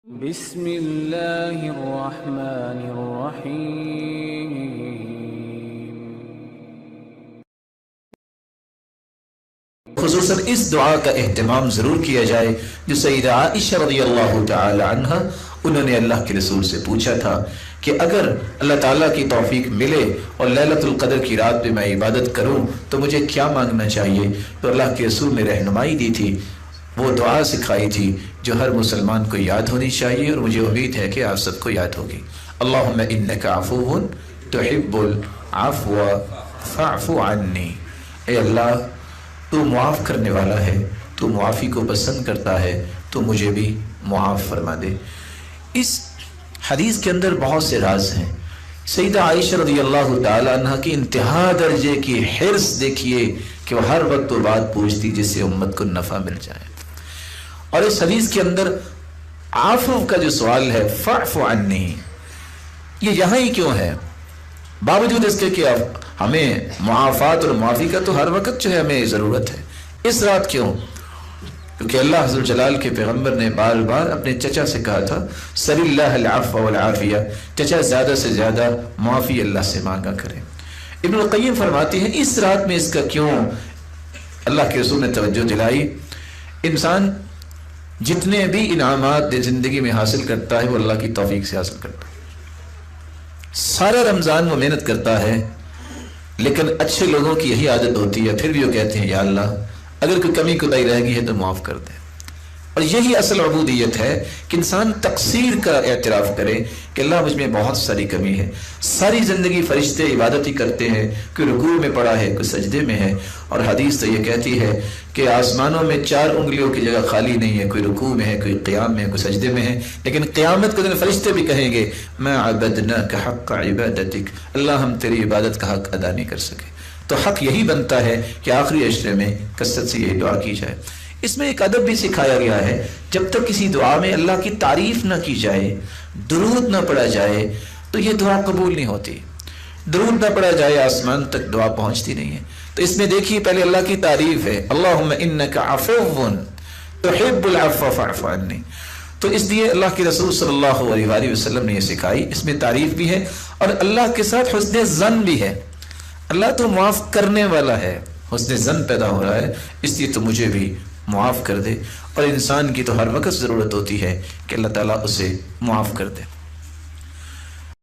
بسم اللہ الرحمن الرحیم۔ خصوصاً اس دعا کا اہتمام ضرور کیا جائے جو سیدہ عائشہ رضی اللہ تعالی عنہ انہوں نے اللہ کے رسول سے پوچھا تھا کہ اگر اللہ تعالیٰ کی توفیق ملے اور لیلۃ القدر کی رات میں میں عبادت کروں تو مجھے کیا مانگنا چاہیے، تو اللہ کے رسول نے رہنمائی دی تھی، وہ دعا سکھائی تھی جو ہر مسلمان کو یاد ہونی چاہیے، اور مجھے امید ہے کہ آپ سب کو یاد ہوگی۔ اللہم انک عفو تحب العفو فاعف عنی، اے اللہ تو معاف کرنے والا ہے، تو معافی کو پسند کرتا ہے، تو مجھے بھی معاف فرما دے۔ اس حدیث کے اندر بہت سے راز ہیں۔ سیدہ عائشہ رضی اللہ تعالی عنہ کی انتہا درجے کی حرص دیکھیے کہ وہ ہر وقت وہ بات پوچھتی جس سے امت کو نفع مل جائے۔ اور اس حدیث کے اندر عفو کا جو سوال ہے فاعف عنی، یہ یہاں ہی کیوں ہے؟ باوجود اس کے کہ ہمیں معافات اور معافی کا تو ہر وقت جو ہے ہمیں ضرورت ہے، اس رات کیوں؟ کیونکہ اللہ عز و جلال کے پیغمبر نے بار بار اپنے چچا سے کہا تھا سل اللہ العفو والعافیہ، چچا زیادہ سے زیادہ معافی اللہ سے مانگا کریں۔ ابن القیم فرماتے ہیں اس رات میں اس کا کیوں اللہ کے رسول نے توجہ دلائی؟ انسان جتنے بھی انعامات زندگی میں حاصل کرتا ہے وہ اللہ کی توفیق سے حاصل کرتا ہے۔ سارا رمضان وہ محنت کرتا ہے، لیکن اچھے لوگوں کی یہی عادت ہوتی ہے، پھر بھی وہ کہتے ہیں یا اللہ اگر کوئی کمی کوتاہی رہ گئی ہے تو معاف کر دے۔ اور یہی اصل عبودیت ہے کہ انسان تقصیر کا اعتراف کرے کہ اللہ مجھ میں بہت ساری کمی ہے۔ ساری زندگی فرشتے عبادت ہی کرتے ہیں، کوئی رکوع میں پڑا ہے، کوئی سجدے میں ہے، اور حدیث تو یہ کہتی ہے کہ آسمانوں میں 4 انگلیوں کی جگہ خالی نہیں ہے، کوئی رکوع میں ہے، کوئی قیام میں ہے، کوئی سجدے میں ہے، لیکن قیامت کے دن فرشتے بھی کہیں گے ما عبدناک حق عبادتک، اللہ ہم تیری عبادت کا حق ادا نہیں کر سکے۔ تو حق یہی بنتا ہے کہ آخری عشرے میں کثرت سے یہی دعا کی جائے۔ اس میں ایک ادب بھی سکھایا گیا ہے، جب تک کسی دعا میں اللہ کی تعریف نہ کی جائے، درود نہ پڑھا جائے، تو یہ دعا قبول نہیں ہوتی۔ درود نہ پڑھا جائے آسمان تک دعا پہنچتی نہیں ہے۔ تو اس میں دیکھیے پہلے اللہ کی تعریف ہے، اللہم انک عفو تحب العفو فاعف عنی، تو اس لیے اللہ کے رسول صلی اللہ علیہ وآلہ وسلم نے یہ سکھائی۔ اس میں تعریف بھی ہے اور اللہ کے ساتھ حسن ظن بھی ہے، اللہ تو معاف کرنے والا ہے، حسن ظن پیدا ہو رہا ہے، اس لیے تو مجھے بھی معاف کر دے۔ اور انسان کی تو ہر وقت ضرورت ہوتی ہے کہ اللہ تعالیٰ اسے معاف کر دے۔